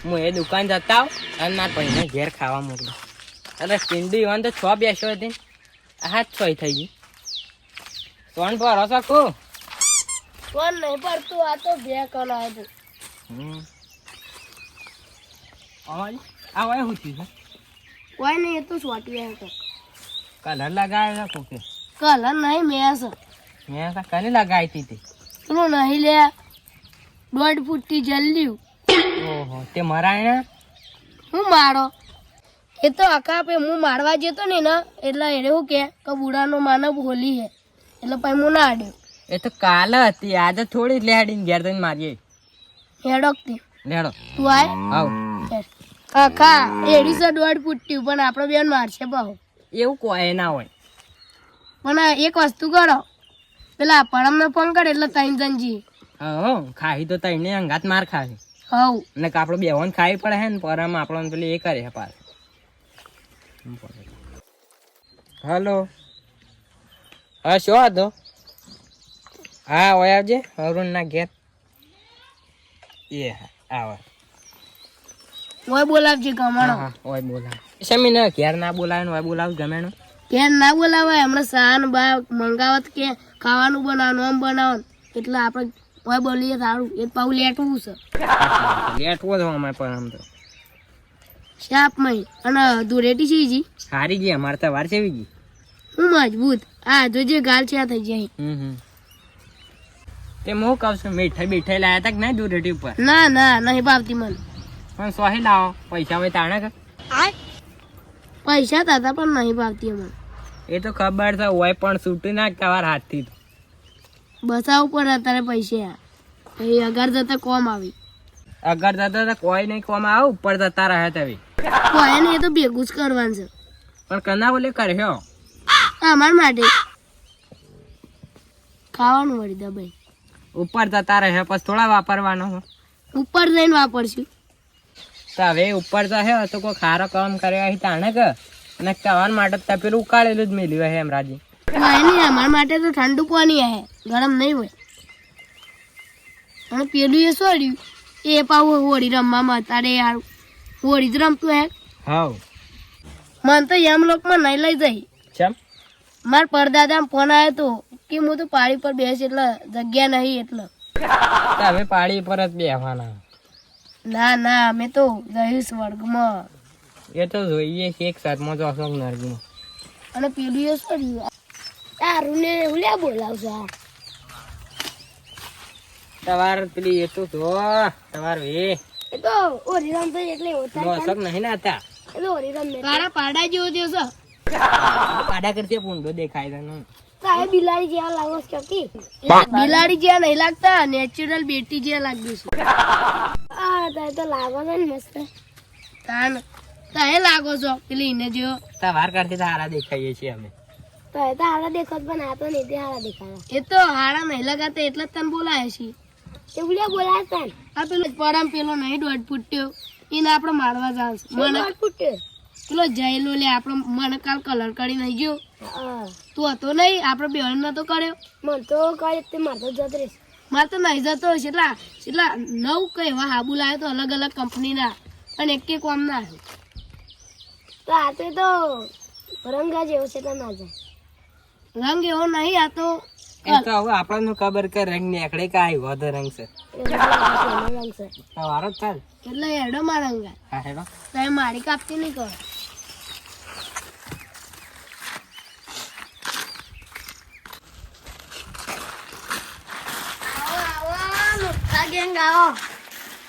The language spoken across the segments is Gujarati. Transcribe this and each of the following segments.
હું એ દુકાન જતા આવ અને મારા ભાઈને ઘેર ખાવા મોકલું. અરે ટીંડી વાન તો 6 બેસ્યો હતી, આ 6 થઈ ગઈ. કોણ પર હસકો કોણ નહીં પડતું, આ તો બે કલ આવે છે. અવાજ આવાય હું છે કોઈ નહીં, એ તો છોટી આવે તો કલર લગાવ્યો છે કોકે. કલર નહીં મેસ મેં કને લગાવી હતી તે. પેલું નહીં લે 1.5 ફૂટથી જલ્દી. ઓહો તે મરાય ને હું મારો એ તો આખા પે હું મારવા જતો ને એટલે એને શું કે બુડાનો માનવ હોલી હે એટલે પછી હું ના આડ્યો. એ તો કાલ હતી, આજે થોડી લેડીને ઘેર થઈને મારીએ. હેડોકતી લેડો તું આય આવ. આખા એડી છે 1.5 ફૂટથી, પણ આપણો બેન મારશે પાહો. એવું કોઈ ના હોય. પણ એક વસ્તુ કરો, પેલા પરમને ફોન કરે એટલે ત્રણ જણ જઈએ. હા ખાઈ તો તઈને અંગાત માર ખાશે હવ ને આપડે બેહોન ખાવી પડે હે ને પરમ આપણને પેલી એ કરે પાર. હલો હા શું હતો? હા ઓય આવજે અરુણ ના ઘેર. એ આવ ઓય બોલાવજે ગમાણો. હા ઓય બોલાવ. શમી ને ઘેર ના બોલાવે ને ઓય બોલાવ ગમેણું. ઘેર ના બોલાવાય, હમણાં સાન બા મંગાવત કે ખાવાનું બનાવવાનું આમ બનાવવાનું એટલે આપણે ઓય બોલીએ સારું. એ પાછું લેટવું છે, લેટવો જ અમારે પરમ તો શાપ મય અને દુરેટી છે જી હારી ગઈ અમારે તો વાર ચેવી ગઈ. હું મજબૂત. હા જોજે ગાલ છે થઈ જાય. તે હું કહું છું મીઠાઈ બીઠાઈ લાયા તા કે નહીં દૂધેટી ઉપર? ના ના નહીં ભાવતી મને. પણ સોહી લાવો પૈસા હોય તાણે કે. પૈસા હતા પણ નહીં ભાવતી મને. એ તો ખબર છે હોય પણ છૂટી નાખ તમારા હાથથી તો. બસાવું પડે અત્યારે પૈસા, એ અગર જતા કોમ આવી. અગર જતા તો કોઈ નહીં કોમ આવ ઉપર જતા રહે તવી. કોઈ ને એ તો ભેગું જ કરવાનું છે પણ કના બોલે કર્યો અમાર માટે ખાવાનું વળી દબાઈ. ઉપર જતા રહે પછી થોડા વાપરવાનો. ઉપર જઈને વાપરશું. તો હવે ઉપર જશે તો કોઈ ખારો કામ કર્યો તાણે કે અને કહેવા માટે તો પેલું ઉકાળેલું જ મેલ્યું હે એમ રાજી. કોઈ નહીં, અમારા માટે તો ઠંડુ પાણી આવે, ગરમ નહીં હોય. અને પેલું એ છોડ્યું એ પાછું હોળી રમવામાં તારે યાર હોળી જ રમતું હે. હાવ મને તો એમ લોકમાં નહીં લઈ જાય. ચમ મારા પરદાદા ફોન આવ્યો તો કે હું તો પાડી પર બેસ એટલે જગ્યા નહીં એટલે. તો હવે પાડી પર જ બેહવાના. ના ના અમે તો જઈશ સ્વર્ગમાં. એ તો જોઈએ એક સાથમાં જોશો નરગીમાં. અને પેલું એ છોડ્યું તારું ને ઉલ્યા બોલાવશે. તમારે પેલી એ તો જો તમારે એ તો હોળી રમતો એટલે મોસક નહીં ના હતા એટલે હોળી રમે કાળા પાડા જેવો થયો છે. પાડા કરતી પૂંડો દેખાય છે ને. કાય બિલાડી જેવા લાગો છો કે બિલાડી જેવા નહીં લાગતા, નેચરલ બેટી જેવા લાગ્યું છે. આ તાય તો લાગો છે ને મસ્ત. તાય લાગો છો પેલી એને જેવો. તમાર કરતી તો હારા દેખાઈએ છીએ અમે. તાય તો હારા દેખાત પણ આ તો નહીં હારા દેખાય. એ તો હારા નહીં લગાતા એટલે જ તને બોલાય છે. એ ઉલ્યા બોલાય તને. આ પેલો પરમ પેલો નહીં 1.5 ફૂટ્યો એને આપણે મારવા જાવ મને 1.5 ફૂટ્યો પેલો જયલો લે આપણે મને કાલ કલર કરી નહીં ગયો. તું હતો નહીં આપણે બેન નતો કર્યો. મને તો કરે તે મારે તો જતો રહેશે. મારે તો નહીં જતો એટલા એટલા 9 કઈ એવા હાબુ લાવ્યો તો અલગ અલગ કંપનીના અને એક કોમ ના આવ્યો. તો આ તો રંગા જેવો છે તો ના જાય. રંગ એવો નહીં, આ તો એ તો હવે આપણને ખબર કે રંગ નીકળે કે આવ્યો તો રંગ છે રંગ છે તમારો જ ચાલ એટલે હેડો માં રંગા. હા હેડો તમે મારી કાપતી નહીં કરો.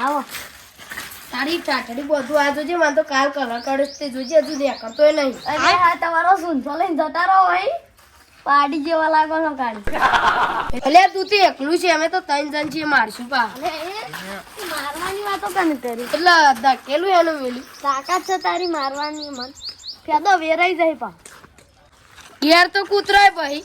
આવો તારી ચાટડી બધું આ જોજે. મને તો કાલ કલર કરે તે જોજે, હજુ દેખાતો નહીં. તમારો સૂંઠો લઈને જતા રહો ભાઈ, પાડી જેવા લાગો છો કાઢી. એટલે તું તો એકલું છે, અમે તો 3 જણ છીએ મારશું પા. મારવાની વાતો કને કરી એટલે ધકેલું એનું મેલી તાકાત છે તારી મારવાની. મન ફેદો વેરાઈ જાય પા. ઘેર તો કૂતરાય ભાઈ.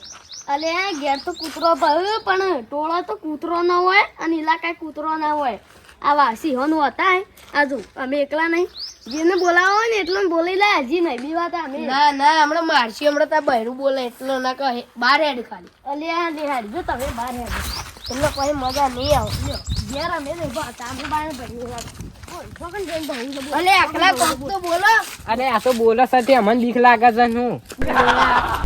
અલે ઘેર તો કૂતરો ભાઈ પણ ટોળો તો કૂતરો ના હોય અને ઇલાકા કૂતરો ના હોય. આવા સિંહોનું હતા આજુ અમે એકલા નહીં. જેને બોલાવો હોય ને એટલો બોલી લે. હજી નહીં બી વાત અમે ના ના હમણાં મારશી. હમણાં તાર બહેરું બોલે એટલો ના કહે બાર હેડ ખાલી. અલ્યા હેડ જો તમે બાર હેડ એટલે પછી મજા નહીં આવે. ઘેર અમે નહીં ચાંદુ બાર ભરી અલે આકલા કોક તો બોલો. અરે આ તો બોલો સાથે અમને બીક લાગે છે હું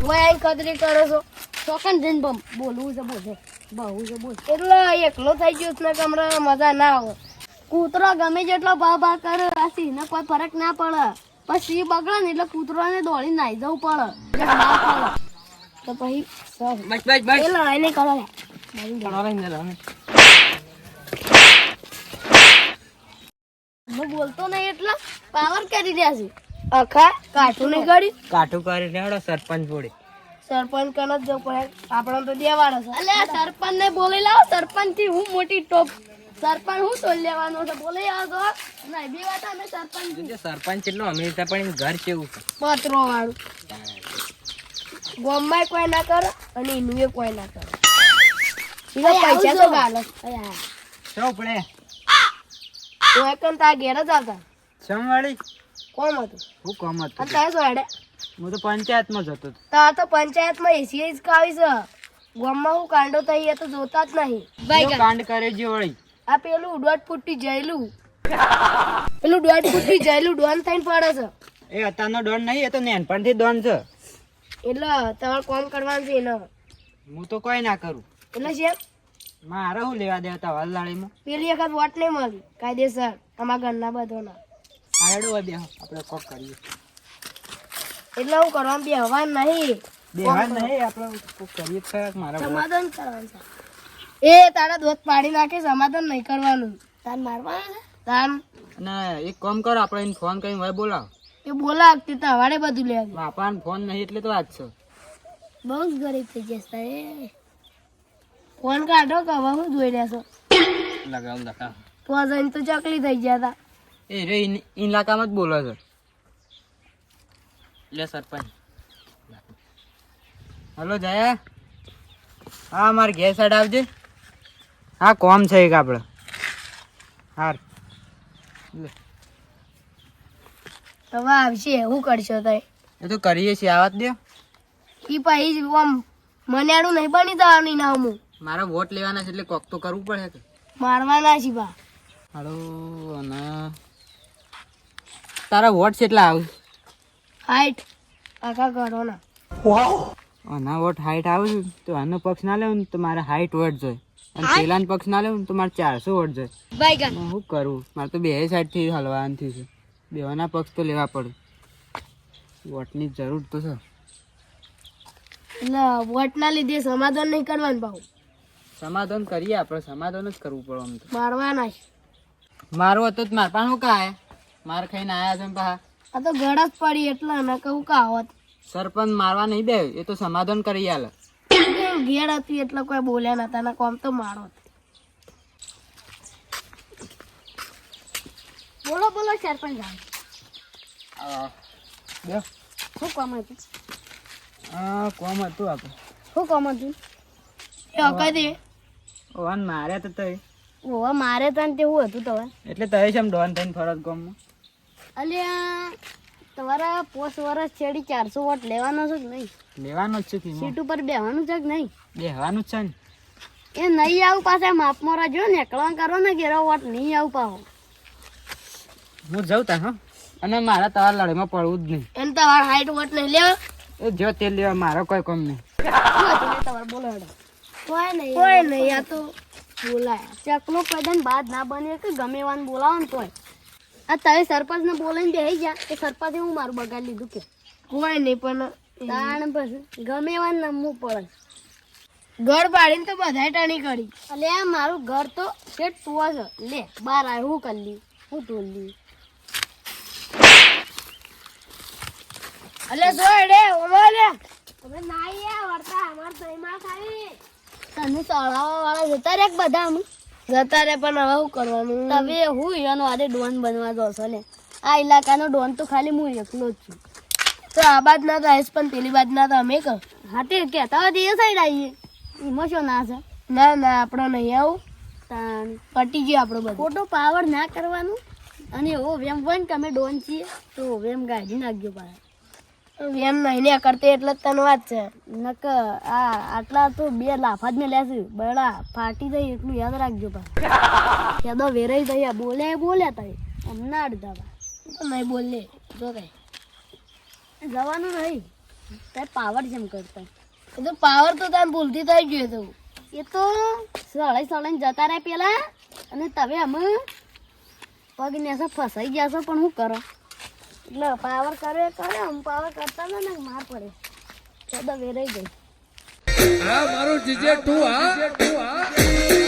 ઓય આઈ કદરી કરો છો. ચોકન જઈને બોલવું છે બોલે. બહુ છે બોલ. એટલે એકલો થઈ ગયો છે ને કમરા મજા ના આવે. કૂતરો ગમે જેટલો ભા કરે આસી ને કોઈ ફરક ના પડે. પછી બગડે ને એટલે કૂતરાને દોડી નાઈ જવું પડે. તો પછી બસ બસ બસ એ લડાઈ નહીં કરો લે. હું બોલતો નહીં એટલે પાવર કરી રહ્યા છે. અખા કાઠું નહીં કરી. કાઠું કરી રેડો સરપંચ જોડે. સરપંચ કન જ જવું પડે. આપણો તો દેવાડો છે. અલે સરપંચ ને બોલી લાવો. સરપંચ થી હું મોટી ટોપ. સરપંચ હું તો લેવાનો છે બોલી આવો તો નહીં બી વાત અમે સરપંચ સરપંચ એટલો અમીર પણ ઘર કેવું છે પત્રો વાળું. ગોમમાં કોઈ ના કરે અને ઇનુએ કોઈ ના કરે. ઈનો પૈસા તો ગાલો. શું પડે તો એકન તા ઘેર જ આવતા. સમવાળી કોમ હતું. હું કામ અને હતું તારે શું હેડે. હું તો પંચાયતમાં જતો હતો. તા તો પંચાયતમાં એસી જ કાવી છે. ગોમમાં હું કાંડો થઈ એ તો જોતા જ નહીં. કેવો કાંડ કરે છે વળી. આ પેલું દોઢ ફૂટી જયેલું. પેલું દોઢ ફૂટી જયેલું ડોન થઈને પડે છે. એ અત્યારનો ડોન નહીં એ તો નાનપણથી ડોન છે. એટલે તમારે કોમ કરવાનું છે એને. હું તો કોઈ ના કરું. એટલે છે મારે શું લેવા દેવા વાલદાળીમાં. પેલી વખત વોટ નહીં મળી કાયદેસર અમારા ઘરના બધાના. આડો બે આપણે કોક કરીએ. એટલે હું કરવાનું બે હવા નહીં. બેહાર નહીં આપણે કોક કરીએ ખરા મારા સમાધાન કરવાનું છે. એ તારા દોત પાડી નાખે સમાધાન નહીં કરવાનું. તાન મારવાનું છે તાન. અને એક કામ કરો આપણે એને ફોન કરીને હોય બોલાવ. એ બોલા તે તો હવાડે બધું લે. બાપાને ફોન નહીં એટલે તો આજ છે. બહુ જ ગરીબ થઈ જશે. ફોન કાઢો કે હવે હું જોઈ રહ્યા છો. લગાવ લગાવ તો જઈને તો ચકલી થઈ ગયા હતા. એ રે ઇલાકામાં જ બોલો છે. લે સરપંચ. હલો જયા. હા મારે ઘેર સાઈડ આવજે. હા કોમ છે એક આપણે. હાર લે હવે આવશે એવું કરશો તય. એ તો કરીએ છીએ આવાજ દે. ઈ પછી આમ મન્યાડું નહીં બની જવાનું ના હું. મારે વોટ લેવાના છે એટલે કોક તો કરવું પડે કે. મારવાના છે બા. હાલો અને તારા વોટ કેટલા આવે. હાઈટ આખા ઘરોના. આના વોટ હાઈટ આવે છે તો આનો પક્ષ ના લેવું ને તો મારે હાઈટ વોટ જોઈએ. અને પેલાનો પક્ષ ના લેવું ને તો મારે 400 વોટ જોઈએ. શું કરું મારે તો બે સાઈડથી હલવાનથી છે. બેવાના પક્ષ તો લેવા પડે. વોટની જરૂર તો છે. એટલે વોટ ના લીધે સમાધાન નહીં કરવાનું ભાવ. સમાધાન કરીએ આપણે. સમાધાન જ કરવું પડે આમ તો. મારવાના છે. મારું હતું જ માર પણ શું કાય માર ખાઈને આયા છે પા. આ તો ગળ જ પડી એટલે ના કહું કાવત. સરપંચ મારવા નહીં દે એ તો સમાધાન કરી આલે. ઘેર હતી એટલે કોઈ બોલ્યા નતા ના કોમ તો મારો. બોલો બોલો સરપંચ શું કામ હતું. કોમ હતું આપણે. શું કામ હતું એ કહી દે. ઓવાન માર્યા તો તય. ઓવા મારે તને તેવું હતું તમે. એટલે તય છે એમ ડોન થઈને ફરજ ગામમાં. અલ્યા તમારા 5 વર્ષ છેડી 400 વોટ લેવાનો છે કે નહીં. લેવાનો જ છે તીમાં. સીટ ઉપર બેહવાનું છે કે નહીં. બેહવાનું જ છે ને. એ નહીં આવું પાછા માપમાં રહેજો ને એકલા કરો ને ઘેરો વોટ નહીં આવું પાછો. હું જાઉં તા હા. અને મારા તમારા લડાઈમાં પડવું જ નહીં. એને તમારે હાઈટ વોટ નહીં લેવા. એ જો તેલ લેવા મારો કોઈ કામ નહીં. તમારે બોલો કોઈ નહીં આ તો બોલાય ચકલો કદન બાદ ના બને કે ગમે વાન બોલાવો ને તોય. આ તમે સરપંચ ને બોલાઈને બેસી ગયા એ સરપંચે હું મારું બગાડ લીધું કે કોઈ નહીં પણ તાણ પછી ગમે વાન નમવું પડે. ઘર બાળીને તો બધાય ટાણી કરી. એટલે મારું ઘર તો શેઠ ટુવા છે. લે બાર આય હું કરી લી હું તોલ લી. અલે જોડે ઓલે તમે નાઈ વરતા અમાર સહીમાં ખાવી. તને તળાવા વાળા જતા રે બધા અમે જતા રે પણ હવે શું કરવાનું. તમે હું એનો આજે ડોન બનવા દો છો ને. આ ઇલાકાનો ડોન તો ખાલી હું એકલો જ છું. તો આ બાદ ના તો આવીશ પણ પેલી બાદ ના તો અમે કહો. હા તે કહેતા હોય એ સાઈડ આવીએ. એમાં શું ના છે. ના ના આપણો નહીં આવું પટી ગયો આપણો બધો. ખોટો પાવર ના કરવાનું. અને એવો વેમ હોય ને કે અમે ડોન છીએ તો વેમ ગાડી નાખજો પાછા. એમ મહિને કરતે એટલે જ તને વાત છે. નક આ આટલા તો 2 લાફા જ મેં લેશું બડા ફાટી જાય એટલું યાદ રાખજો પા. યાદો વેરાઈ જાય બોલ્યા તઈ હમણાં અડધા તો નહીં બોલે જો કઈ જવાનું નહીં તે પાવર જેમ કરતા એ તો પાવર તો તમે ભૂલતી થઈ ગયો તો એ તો સળાઈ જતા રહ્યા પેલા અને તમે અમે પગ ને ફસાઈ ગયા છો પણ શું કરો એટલે પાવર કરે હું પાવર કરતા ને માર પડે તો વેરાઈ ગઈ હા મારું જીજે તું હા